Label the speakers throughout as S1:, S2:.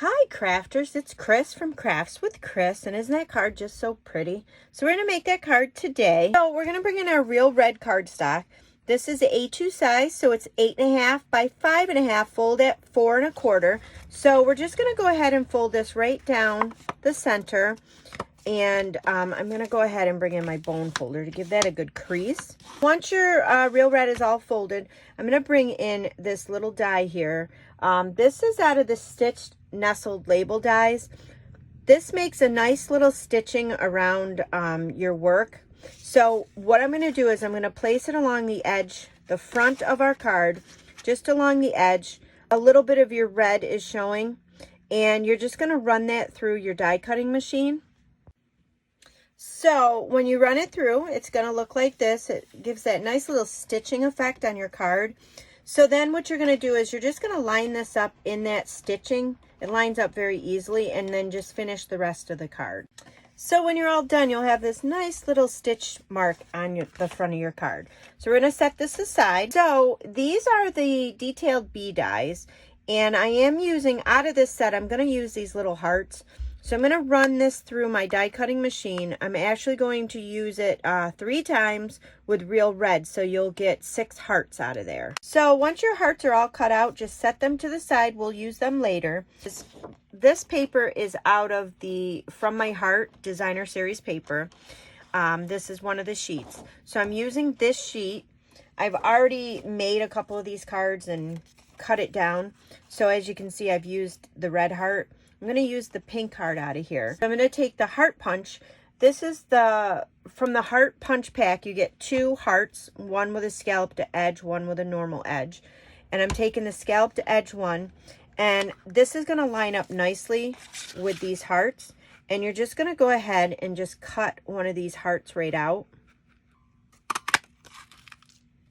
S1: Hi crafters, it's Chris from Crafts with Chris, and isn't that card just so pretty? So we're going to make that card today. So we're going to bring in our real red cardstock. This is A2 size, so it's 8.5 by 5.5, fold at 4 1/4. So we're just going to go ahead and fold this right down the center. And I'm going to go ahead and bring in my bone folder to give that a good crease. Once your real red is all folded, I'm going to bring in this little die here. This is out of the Stitched Nestled Label dies. This makes a nice little stitching around your work. So what I'm going to do is I'm going to place it along the edge, the front of our card, just along the edge. A little bit of your red is showing, and you're just going to run that through your die cutting machine. So when you run it through, it's going to look like this. It gives that nice little stitching effect on your card. So then what you're going to do is you're just going to line this up in that stitching. It lines up very easily, and then just finish the rest of the card. So when you're all done, you'll have this nice little stitch mark on the front of your card. So we're going to set this aside. So these are the detailed bee dies, and I am using, out of this set, I'm going to use these little hearts. So I'm going to run this through my die cutting machine. I'm actually going to use it 3 times with real red, so you'll get 6 hearts out of there. So once your hearts are all cut out, just set them to the side. We'll use them later. This paper is out of the From My Heart Designer Series paper. This is one of the sheets. So I'm using this sheet. I've already made a couple of these cards and cut it down. So as you can see, I've used the red heart. I'm going to use the pink heart out of here. So I'm going to take the heart punch. This is from the heart punch pack. You get 2 hearts, one with a scalloped edge, one with a normal edge. And I'm taking the scalloped edge one, and this is going to line up nicely with these hearts. And you're just going to go ahead and just cut one of these hearts right out.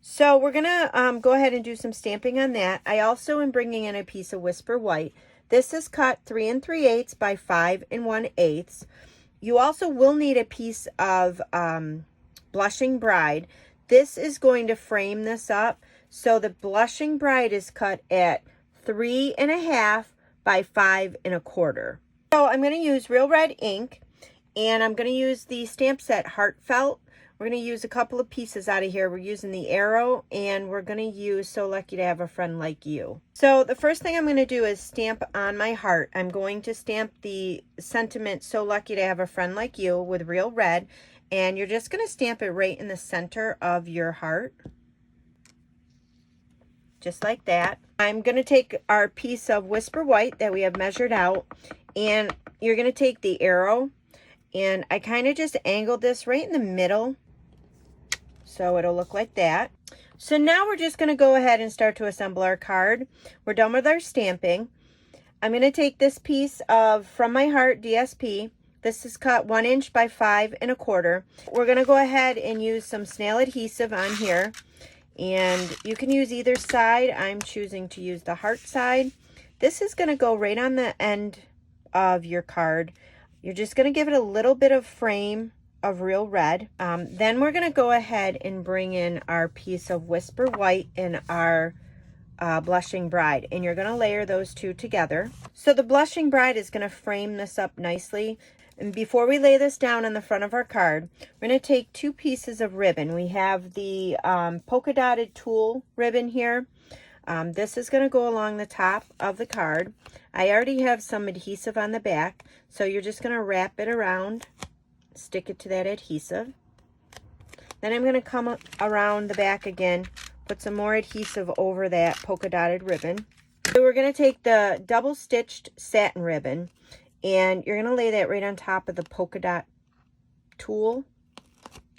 S1: So we're going to go ahead and do some stamping on that. I also am bringing in a piece of Whisper White. This is cut 3 3/8 by 5 1/8. You also will need a piece of Blushing Bride. This is going to frame this up. So the Blushing Bride is cut at 3 1/2 by 5 1/4. So I'm going to use real red ink, and I'm going to use the stamp set Heartfelt. We're going to use a couple of pieces out of here. We're using the arrow, and we're going to use So Lucky to Have a Friend Like You. So the first thing I'm going to do is stamp on my heart. I'm going to stamp the sentiment So Lucky to Have a Friend Like You with real red, and you're just going to stamp it right in the center of your heart. Just like that. I'm going to take our piece of Whisper White that we have measured out, and you're going to take the arrow, and I kind of just angled this right in the middle. So it'll look like that. So now we're just going to go ahead and start to assemble our card. We're done with our stamping. I'm going to take this piece of From My Heart DSP. This is cut 1 inch by 5 1/4. We're going to go ahead and use some snail adhesive on here. And you can use either side. I'm choosing to use the heart side. This is going to go right on the end of your card. You're just going to give it a little bit of frame of real red. Then we're going to go ahead and bring in our piece of Whisper White and our Blushing Bride, and you're going to layer those two together. So the Blushing Bride is going to frame this up nicely. And before we lay this down on the front of our card, we're going to take 2 pieces of ribbon. We have the polka dotted tulle ribbon here. This is going to go along the top of the card. I already have some adhesive on the back, so you're just going to wrap it around, stick it to that adhesive. Then I'm going to come around the back again, put some more adhesive over that polka dotted ribbon. So we're going to take the double stitched satin ribbon, and you're going to lay that right on top of the polka dot tulle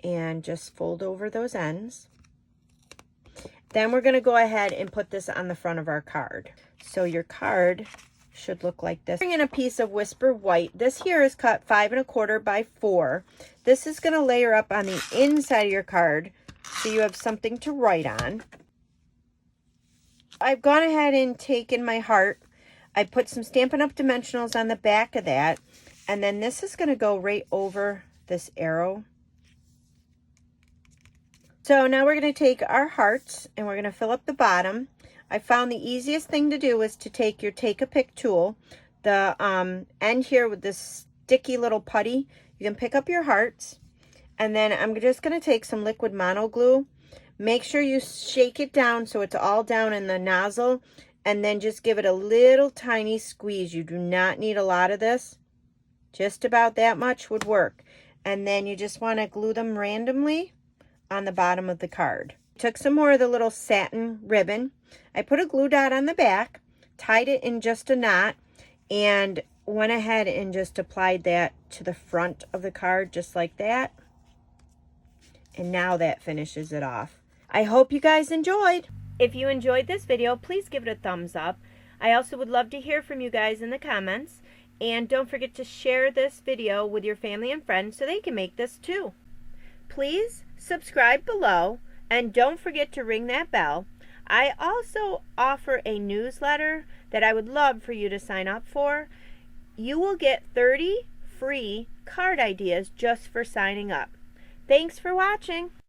S1: and just fold over those ends. Then we're going to go ahead and put this on the front of our card. So your card should look like this. Bring in a piece of Whisper White. This here is cut 5 1/4 by 4. This is going to layer up on the inside of your card so you have something to write on. I've gone ahead and taken my heart. I put some Stampin' Up! Dimensionals on the back of that, and then this is going to go right over this arrow. So now we're going to take our hearts and we're going to fill up the bottom. I found the easiest thing to do is to take your Take a Pick tool. the end here with this sticky little putty, you can pick up your hearts. And then I'm just going to take some liquid mono glue. Make sure you shake it down so it's all down in the nozzle. And then just give it a little tiny squeeze. You do not need a lot of this. Just about that much would work. And then you just want to glue them randomly on the bottom of the card. Took some more of the little satin ribbon. I put a glue dot on the back, tied it in just a knot, and went ahead and just applied that to the front of the card just like that. And now that finishes it off. I hope you guys enjoyed. If you enjoyed this video, please give it a thumbs up. I also would love to hear from you guys in the comments. And don't forget to share this video with your family and friends so they can make this too. Please subscribe below and don't forget to ring that bell. I also offer a newsletter that I would love for you to sign up for. You will get 30 free card ideas just for signing up. Thanks for watching.